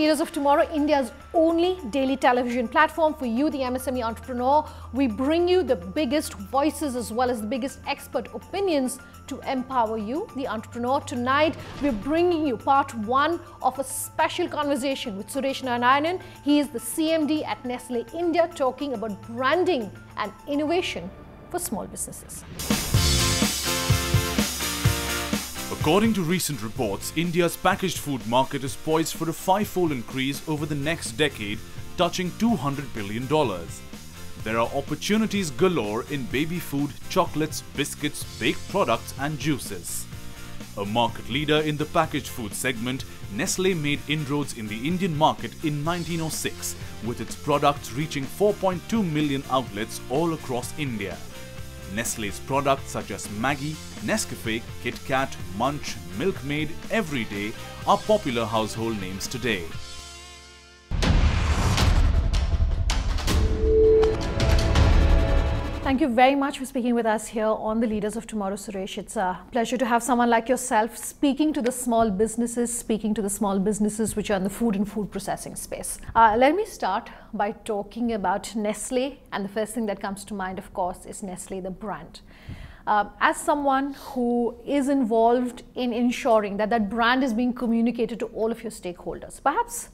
Leaders of Tomorrow, India's only daily television platform for you, the MSME entrepreneur. We bring you the biggest voices as well as the biggest expert opinions to empower you, the entrepreneur. Tonight, we're bringing you part one of a special conversation with Suresh Narayanan. He is the CMD at Nestle India, talking about branding and innovation for small businesses. According to recent reports, India's packaged food market is poised for a five-fold increase over the next decade, touching $200 billion. There are opportunities galore in baby food, chocolates, biscuits, baked products and juices. A market leader in the packaged food segment, Nestle made inroads in the Indian market in 1906, with its products reaching 4.2 million outlets all across India. Nestle's products such as Maggi, Nescafe, Kit Kat, Munch, Milkmaid, Everyday are popular household names today. Thank you very much for speaking with us here on the Leaders of Tomorrow, Suresh. It's a pleasure to have someone like yourself speaking to the small businesses, which are in the food and food processing space. Let me start by talking about Nestle, and the first thing that comes to mind, of course, is Nestle, the brand. As someone who is involved in ensuring that that brand is being communicated to all of your stakeholders, perhaps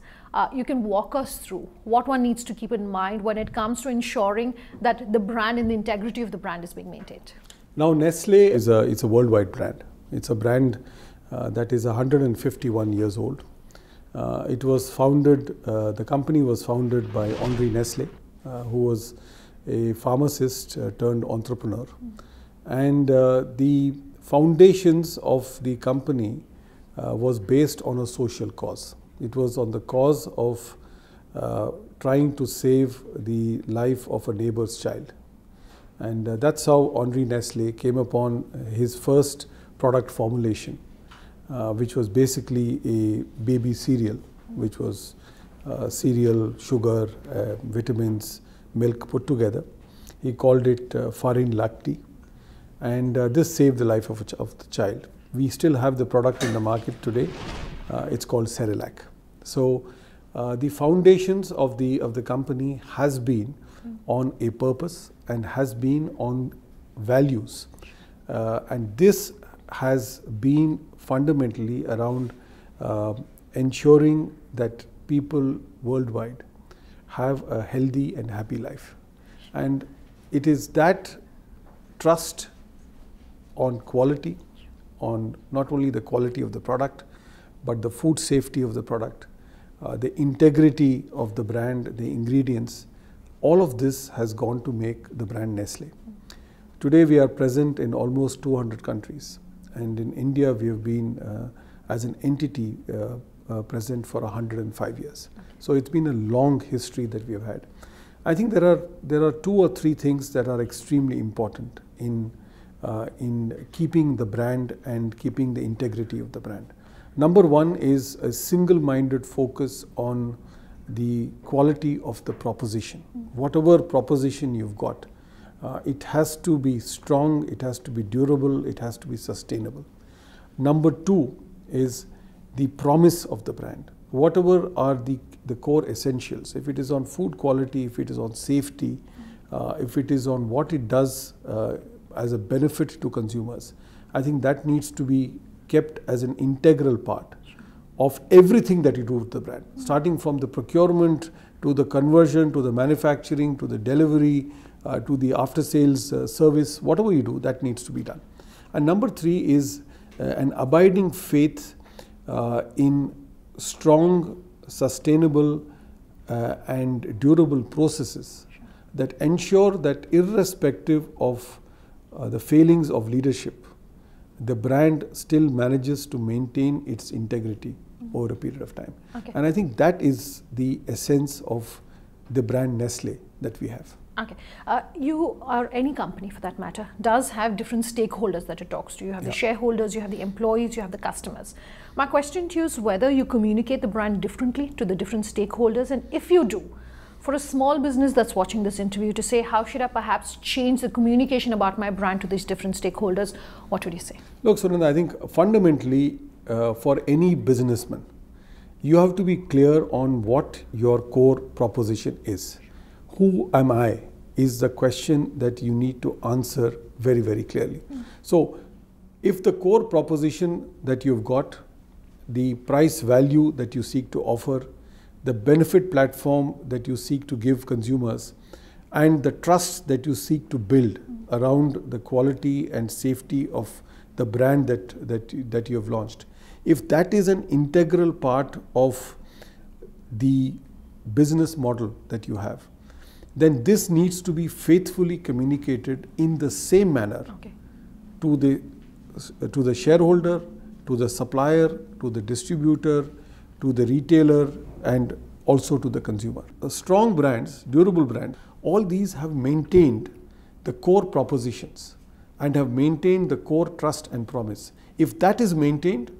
you can walk us through what one needs to keep in mind when it comes to ensuring that the brand and the integrity of the brand is being maintained. Now, Nestle is a worldwide brand. It's a brand that is 151 years old. It was founded, the company was founded by Henri Nestle, who was a pharmacist turned entrepreneur. And the foundations of the company was based on a social cause. It was on the cause of trying to save the life of a neighbor's child. And that's how Henri Nestle came upon his first product formulation, which was basically a baby cereal, which was cereal, sugar, vitamins, milk put together. He called it Farin Lacti, and this saved the life of the child. We still have the product in the market today. It's called Cerelac. So the foundations of the company has been on a purpose and has been on values, and this has been fundamentally around ensuring that people worldwide have a healthy and happy life. And it is that trust on quality, on not only the quality of the product, but the food safety of the product, the integrity of the brand, the ingredients, all of this has gone to make the brand Nestle. Today we are present in almost 200 countries, and in India we have been as an entity present for 105 years. So it's been a long history that we have had. I think there are two or three things that are extremely important in keeping the brand and keeping the integrity of the brand. Number one is a single-minded focus on the quality of the proposition. Whatever proposition you've got, it has to be strong, it has to be durable, it has to be sustainable. Number two is the promise of the brand. Whatever are the core essentials, if it is on food quality, if it is on safety, if it is on what it does as a benefit to consumers, I think that needs to be kept as an integral part of everything that you do with the brand, starting from the procurement to the conversion to the manufacturing to the delivery to the after sales service. Whatever you do, that needs to be done. And number three is an abiding faith in strong, sustainable and durable processes that ensure that irrespective of the failings of leadership, the brand still manages to maintain its integrity over a period of time. Okay. And I think that is the essence of the brand Nestle that we have. Okay. You or any company for that matter does have different stakeholders that it talks to. You have the shareholders, you have the employees, you have the customers. My question to you is whether you communicate the brand differently to the different stakeholders, and if you do, for a small business that's watching this interview to say, how should I perhaps change the communication about my brand to these different stakeholders, what would you say? Look, Sunanda, I think fundamentally for any businessman, you have to be clear on what your core proposition is. Who am I is the question that you need to answer very, very clearly. So if the core proposition that you've got, the price value that you seek to offer, the benefit platform that you seek to give consumers, and the trust that you seek to build around the quality and safety of the brand that you have launched, if that is an integral part of the business model that you have, then this needs to be faithfully communicated in the same manner to the shareholder, to the supplier, to the distributor, to the retailer, and also to the consumer. Strong brands, durable brands, all these have maintained the core propositions and have maintained the core trust and promise. If that is maintained,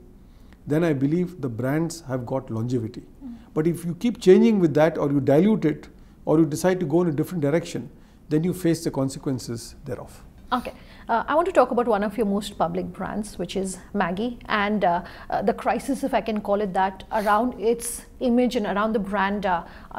then I believe the brands have got longevity. But if you keep changing with that, or you dilute it, or you decide to go in a different direction, then you face the consequences thereof. Okay. I want to talk about one of your most public brands, which is Maggi, and the crisis, if I can call it that, around its image and around the brand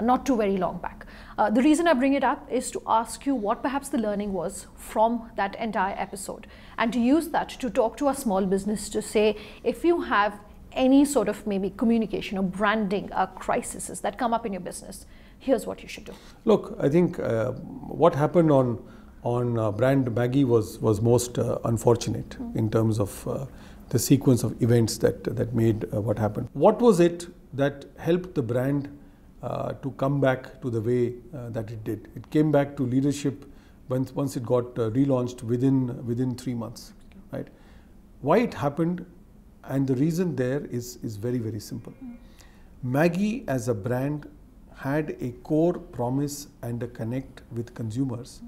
not too very long back. The reason I bring it up is to ask you what perhaps the learning was from that entire episode, and to use that to talk to a small business to say, if you have any sort of maybe communication or branding crises that come up in your business, here's what you should do. Look, I think what happened on brand Maggi was most unfortunate in terms of the sequence of events that made what happened. What was it that helped the brand to come back to the way that it did? It came back to leadership once it got relaunched within 3 months, right? Why it happened, and the reason there is very, very simple. Maggi as a brand had a core promise and a connect with consumers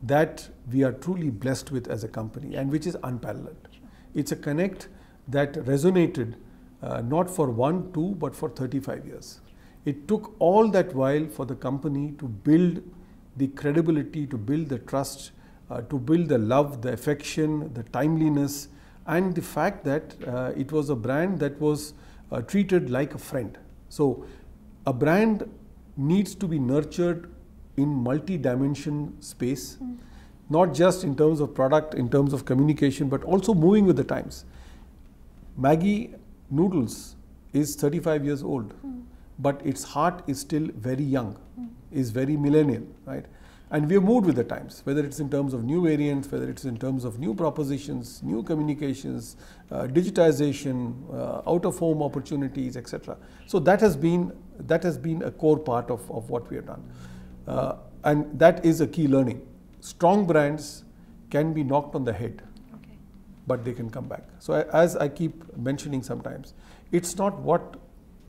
that we are truly blessed with as a company, and which is unparalleled. It's a connect that resonated not for 1, 2, but for 35 years. It took all that while for the company to build the credibility, to build the trust, to build the love, the affection, the timeliness, and the fact that it was a brand that was treated like a friend. So a brand needs to be nurtured in multi-dimension space, not just in terms of product, in terms of communication, but also moving with the times. Maggi noodles is 35 years old, but its heart is still very young, is very millennial, right? And we have moved with the times, whether it's in terms of new variants, whether it's in terms of new propositions, new communications, digitization, out-of-home opportunities, etc. So that has been a core part of what we have done. And that is a key learning. Strong brands can be knocked on the head, but they can come back. So as I keep mentioning sometimes, it's not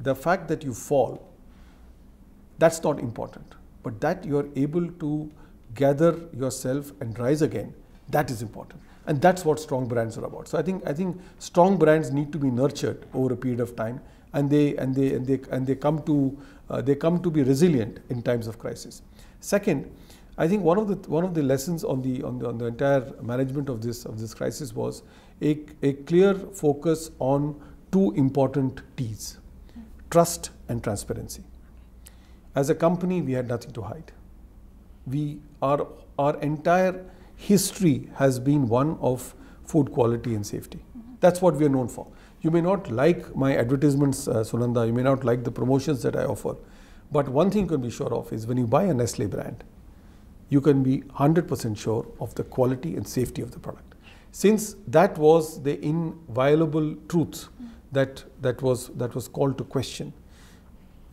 the fact that you fall, that's not important. But that you are able to gather yourself and rise again, that is important. And that's what strong brands are about. So I think strong brands need to be nurtured over a period of time, and they come to be resilient in times of crisis. Second, I think one of the lessons on the entire management of this crisis was a clear focus on 2 important T's: trust and transparency. As a company, we had nothing to hide. Our entire history has been one of food quality and safety. That's what we are known for. You may not like my advertisements, Sunanda, you may not like the promotions that I offer, but one thing you can be sure of is when you buy a Nestle brand, you can be 100% sure of the quality and safety of the product. Since that was the inviolable truth that was called to question,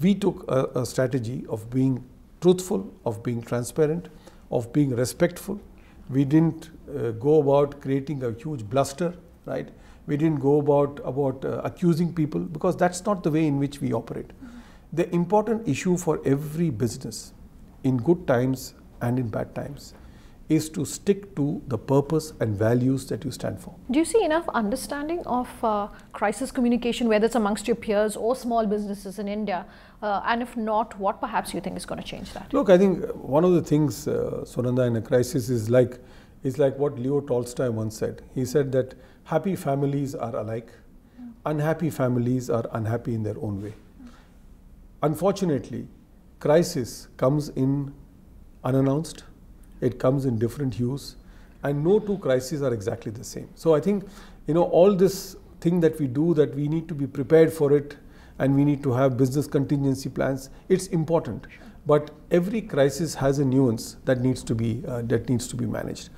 we took a strategy of being truthful, of being transparent, of being respectful. We didn't go about creating a huge bluster, right? We didn't go about accusing people, because that's not the way in which we operate. The important issue for every business, in good times and in bad times, is to stick to the purpose and values that you stand for. Do you see enough understanding of crisis communication, whether it's amongst your peers or small businesses in India? And if not, what perhaps you think is going to change that? Look, I think one of the things, Sunanda, in a crisis is like what Leo Tolstoy once said. He said that happy families are alike, unhappy families are unhappy in their own way. unfortunately, crisis comes in unannounced, it comes in different hues, and no two crises are exactly the same. So I think, all this thing that we do, that we need to be prepared for it, and we need to have business contingency plans, it's important. Sure. But every crisis has a nuance that needs to be managed.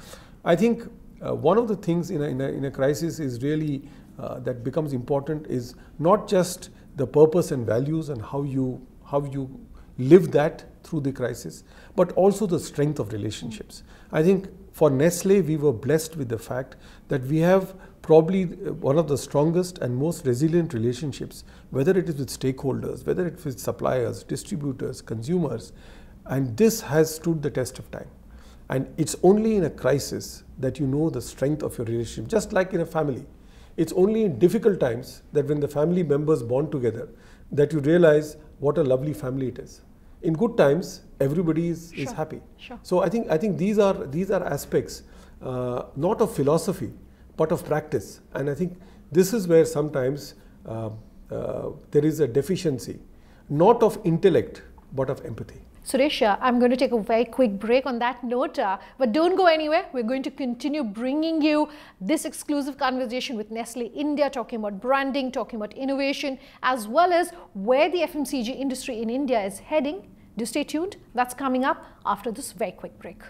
I think one of the things in a crisis is really that becomes important is not just the purpose and values and how you live that through the crisis, but also the strength of relationships. I think for Nestle, we were blessed with the fact that we have probably one of the strongest and most resilient relationships, whether it is with stakeholders, whether it is with suppliers, distributors, consumers, and this has stood the test of time. And it's only in a crisis that you know the strength of your relationship, just like in a family. It's only in difficult times that when the family members bond together, that you realize what a lovely family it is. In good times, everybody is happy. Sure. So I think these are aspects not of philosophy, but of practice. And I think this is where sometimes there is a deficiency, not of intellect, but of empathy. Suresh, I'm going to take a very quick break on that note, but don't go anywhere. We're going to continue bringing you this exclusive conversation with Nestle India, talking about branding, talking about innovation, as well as where the FMCG industry in India is heading. Do stay tuned. That's coming up after this very quick break.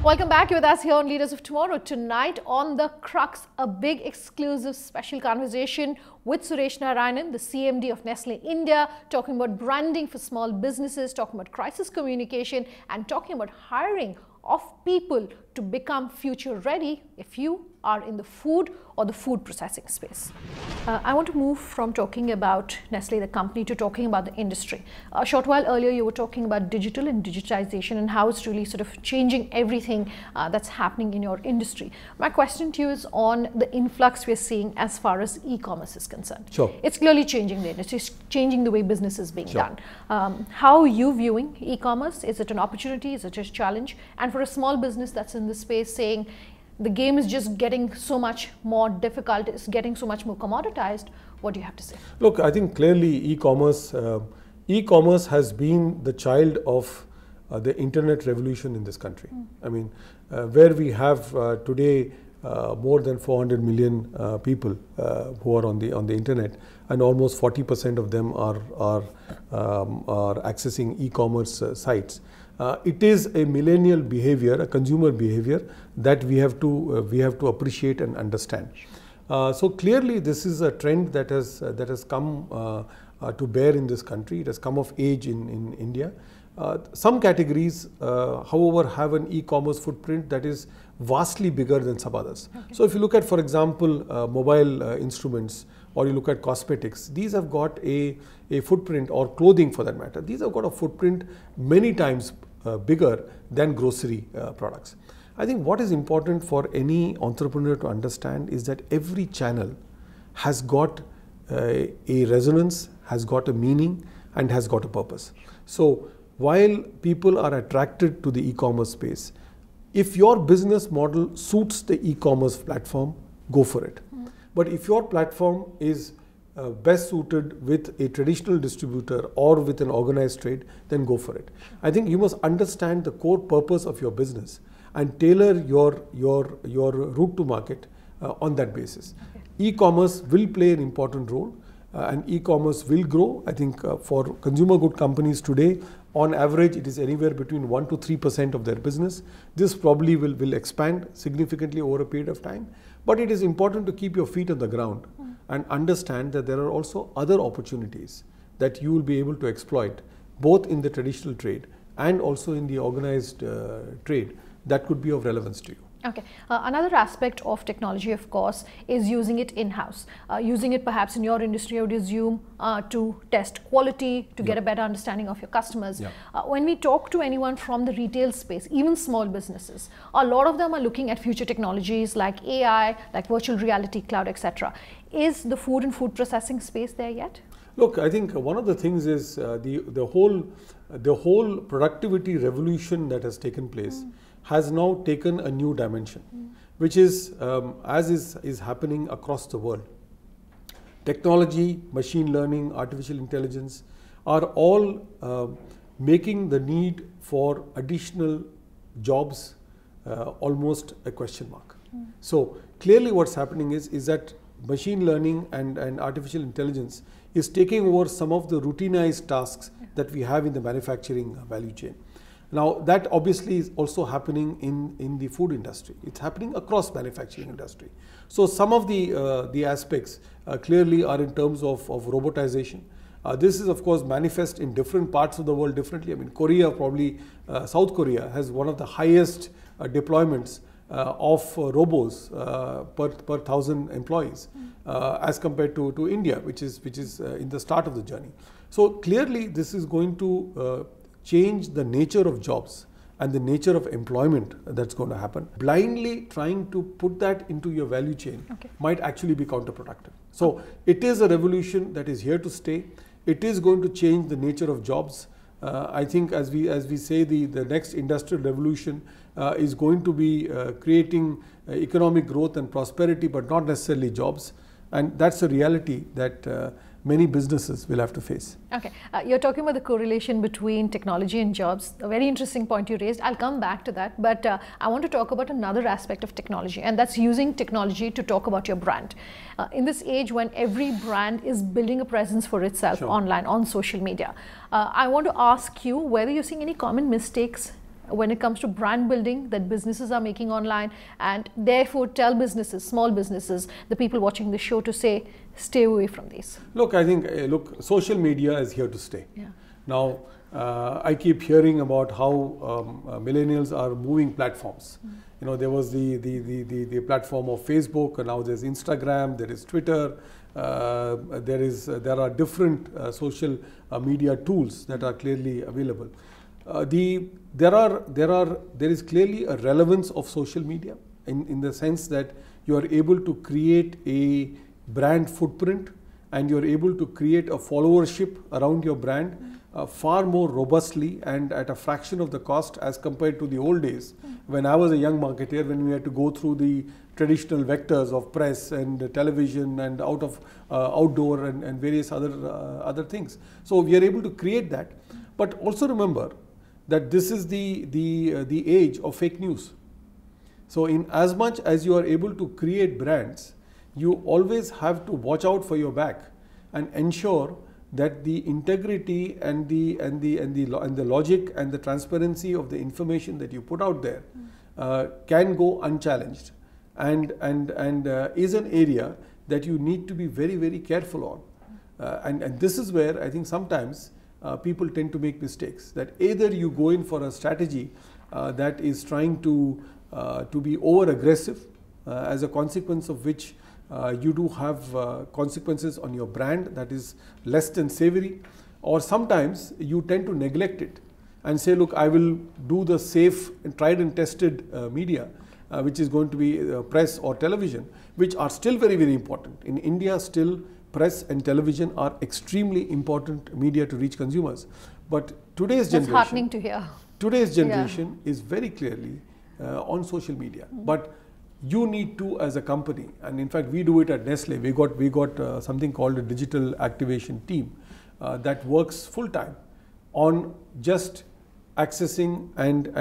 Welcome back. You're with us here on Leaders of Tomorrow. Tonight on The Crux, a big exclusive special conversation with Suresh Narayanan, the CMD of Nestle India, talking about branding for small businesses, talking about crisis communication, and talking about hiring of people to become future ready if you are in the food or the food processing space. I want to move from talking about Nestle, the company, to talking about the industry. A short while earlier, you were talking about digital and digitization and how it's really sort of changing everything that's happening in your industry. My question to you is on the influx we're seeing as far as e-commerce is concerned. Sure. It's clearly changing the industry, it's changing the way business is being done. How are you viewing e-commerce? Is it an opportunity? Is it a challenge? And for a small business that's in the space saying, the game is just getting so much more difficult, it's getting so much more commoditized, what do you have to say? Look, I think clearly e-commerce has been the child of the internet revolution in this country. I mean, where we have today more than 400 million people who are on the internet, and almost 40% of them are accessing e-commerce sites. It is a millennial behavior, a consumer behavior that we have to appreciate and understand. So clearly, this is a trend that has come to bear in this country. It has come of age in India. Some categories, however, have an e-commerce footprint that is vastly bigger than some others. Okay. So if you look at, for example, mobile instruments, or you look at cosmetics, these have got a footprint, or clothing for that matter, these have got a footprint many times bigger than grocery products. I think what is important for any entrepreneur to understand is that every channel has got a resonance, has got a meaning, and has got a purpose. So while people are attracted to the e-commerce space, if your business model suits the e-commerce platform, go for it. But if your platform is best suited with a traditional distributor or with an organized trade, then go for it. I think you must understand the core purpose of your business and tailor your route to market on that basis. Okay. E-commerce will play an important role and e-commerce will grow. I think for consumer good companies today, on average, it is anywhere between 1 to 3% of their business. This probably will expand significantly over a period of time. But it is important to keep your feet on the ground and understand that there are also other opportunities that you will be able to exploit, both in the traditional trade and also in the organized trade, that could be of relevance to you. Okay. Another aspect of technology, of course, is using it in-house. Using it perhaps in your industry, I would assume, to test quality, to get a better understanding of your customers. When we talk to anyone from the retail space, even small businesses, a lot of them are looking at future technologies like AI, like virtual reality, cloud, etc. Is the food and food processing space there yet? Look, I think one of the things is the whole productivity revolution that has taken place has now taken a new dimension, which is as is happening across the world. Technology, machine learning, artificial intelligence are all making the need for additional jobs almost a question mark. So clearly what's happening is that machine learning and artificial intelligence is taking over some of the routinized tasks that we have in the manufacturing value chain. Now that obviously is also happening in the food industry. It's happening across manufacturing industry. So some of the aspects clearly are in terms of robotization. This is of course manifest in different parts of the world differently. I mean, Korea probably, South Korea has one of the highest deployments of robots per 1,000 employees as compared to India, which is in the start of the journey. So clearly this is going to change the nature of jobs and the nature of employment that's going to happen. Blindly trying to put that into your value chain might actually be counterproductive. So it is a revolution that is here to stay. It is going to change the nature of jobs. I think as we say, the next industrial revolution is going to be creating economic growth and prosperity, but not necessarily jobs. And that's a reality that many businesses will have to face. Okay, you're talking about the correlation between technology and jobs. A very interesting point you raised. I'll come back to that, but I want to talk about another aspect of technology, and that's using technology to talk about your brand. In this age when every brand is building a presence for itself online, on social media, I want to ask you whether you're seeing any common mistakes when it comes to brand building that businesses are making online, and therefore tell businesses, small businesses, the people watching the show, to say, stay away from these. Look, I think, social media is here to stay. Now, I keep hearing about how millennials are moving platforms. You know, there was the platform of Facebook, and now there's Instagram, there is Twitter, there are different social media tools that are clearly available. There is clearly a relevance of social media in the sense that you are able to create a brand footprint and you are able to create a followership around your brand far more robustly and at a fraction of the cost as compared to the old days when I was a young marketer, when we had to go through the traditional vectors of press and television and outdoor and various other things. So we are able to create that, but also remember that this is the age of fake news. So in as much as you are able to create brands, you always have to watch out for your back and ensure that the integrity and the logic and the transparency of the information that you put out there can go unchallenged, and is an area that you need to be very, very careful on. And this is where I think sometimes people tend to make mistakes, that either you go in for a strategy that is trying to be over aggressive, as a consequence of which you do have consequences on your brand that is less than savory, or sometimes you tend to neglect it and say, look, I will do the safe and tried and tested media, which is going to be press or television, which are still very, very important. In India, still press and television are extremely important media to reach consumers. But today's generation, that's heartening to hear. Today's generation is very clearly on social media. But you need to, as a company, and in fact we do it at Nestle. We got something called a digital activation team that works full time on just accessing and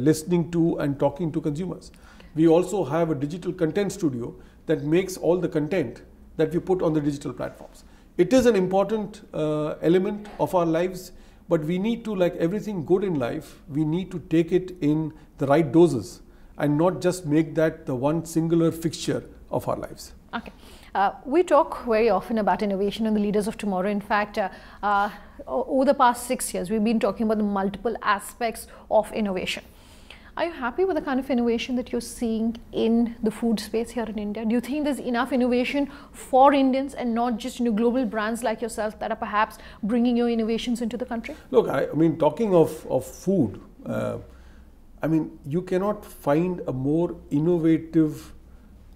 listening to and talking to consumers. We also have a digital content studio that makes all the content that we put on the digital platforms. It is an important element of our lives, but we need to, like everything good in life, we need to take it in the right doses and not just make that the one singular fixture of our lives. Okay. We talk very often about innovation and the leaders of tomorrow. In fact, over the past 6 years, we've been talking about the multiple aspects of innovation. Are you happy with the kind of innovation that you're seeing in the food space here in India? Do you think there's enough innovation for Indians and not just global brands like yourself that are perhaps bringing your innovations into the country? Look, I mean, talking of food, I mean, you cannot find a more innovative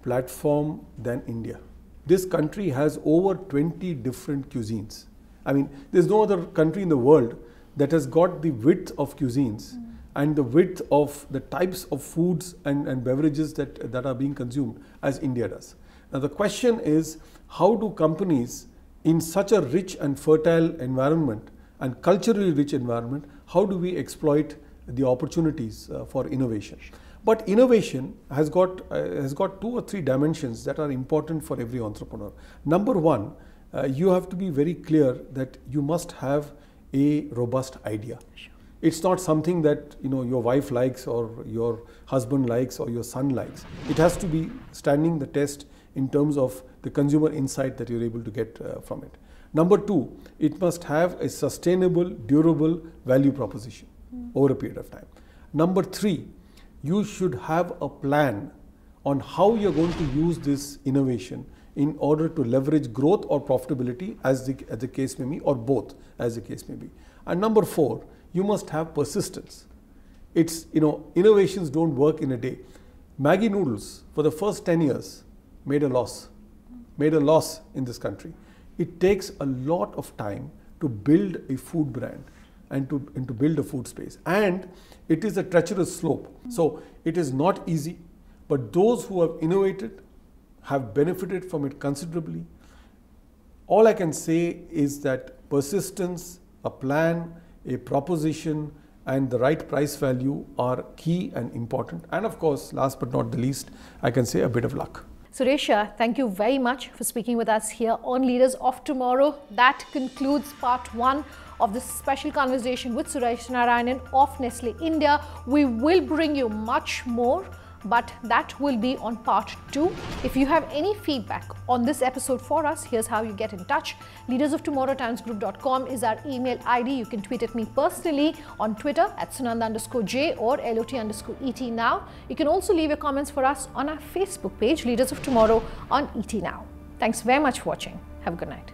platform than India. This country has over 20 different cuisines. I mean, there's no other country in the world that has got the width of cuisines and the width of the types of foods and beverages that are being consumed as India does. Now, the question is, how do companies in such a rich and fertile environment and culturally rich environment, how do we exploit the opportunities for innovation? But innovation has got 2 or 3 dimensions that are important for every entrepreneur. Number one, you have to be very clear that you must have a robust idea. Sure. It's not something that your wife likes or your husband likes or your son likes. It has to be standing the test in terms of the consumer insight that you're able to get from it. Number two, it must have a sustainable, durable value proposition over a period of time. Number three, you should have a plan on how you're going to use this innovation in order to leverage growth or profitability as the case may be, or both as the case may be. And number four, you must have persistence. It's, innovations don't work in a day. Maggi noodles for the first 10 years made a loss in this country. It takes a lot of time to build a food brand and to build a food space. And it is a treacherous slope. So it is not easy, but those who have innovated have benefited from it considerably. All I can say is that persistence, a plan, a proposition, and the right price value are key and important. And of course, last but not the least, I can say a bit of luck. Suresh, thank you very much for speaking with us here on Leaders of Tomorrow. That concludes part 1 of this special conversation with Suresh Narayanan of Nestle India. We will bring you much more, but that will be on part 2. If you have any feedback on this episode for us, here's how you get in touch. leadersoftomorrowtimesgroup.com is our email ID. You can tweet at me personally on Twitter at Sunanda_J or LOT_ET now. You can also leave your comments for us on our Facebook page, Leaders of Tomorrow on ET Now. Thanks very much for watching. Have a good night.